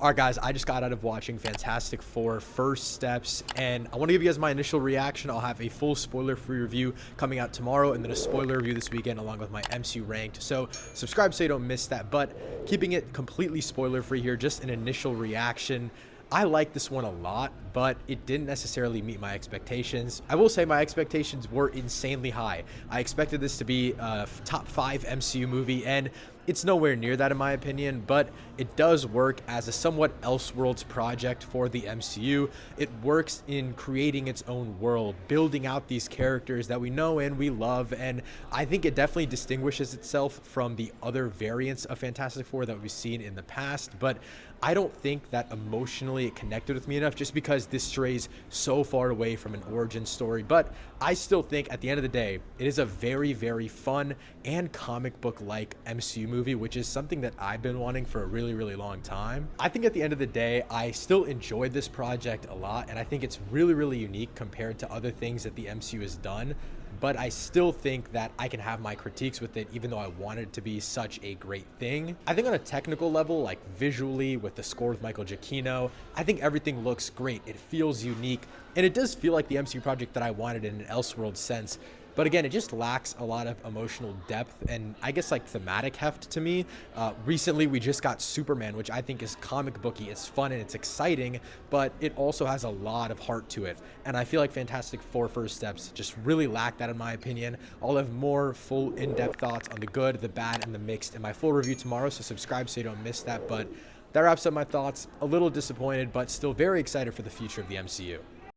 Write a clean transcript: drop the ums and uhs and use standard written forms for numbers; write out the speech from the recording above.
All right, guys, I just got out of watching Fantastic Four First Steps, and I want to give you guys my initial reaction. I'll have a full spoiler-free review coming out tomorrow, and then a spoiler review this weekend, along with my MCU ranked. So subscribe so you don't miss that, but keeping it completely spoiler-free here, just an initial reaction. I like this one a lot, but it didn't necessarily meet my expectations. I will say my expectations were insanely high. I expected this to be a top 5 MCU movie, and it's nowhere near that in my opinion, but it does work as a somewhat Elseworlds project for the MCU. It works in creating its own world, building out these characters that we know and we love, and I think it definitely distinguishes itself from the other variants of Fantastic Four that we've seen in the past, but I don't think that emotionally it connected with me enough just because this strays so far away from an origin story. But I still think at the end of the day, it is a very, very fun and comic book like MCU movie, which is something that I've been wanting for a really, really long time. I think at the end of the day, I still enjoyed this project a lot, and I think it's really, really unique compared to other things that the MCU has done. But I still think that I can have my critiques with it, even though I wanted it to be such a great thing. I think on a technical level, like visually with the score with Michael Giacchino, I think everything looks great. It feels unique, and it does feel like the MCU project that I wanted in an Elseworld sense. But again, it just lacks a lot of emotional depth and I guess like thematic heft to me. Recently, we just got Superman, which I think is comic booky. It's fun and it's exciting, but it also has a lot of heart to it. And I feel like Fantastic Four First Steps just really lack that in my opinion. I'll have more full in-depth thoughts on the good, the bad, and the mixed in my full review tomorrow, so subscribe so you don't miss that. But that wraps up my thoughts. A little disappointed, but still very excited for the future of the MCU.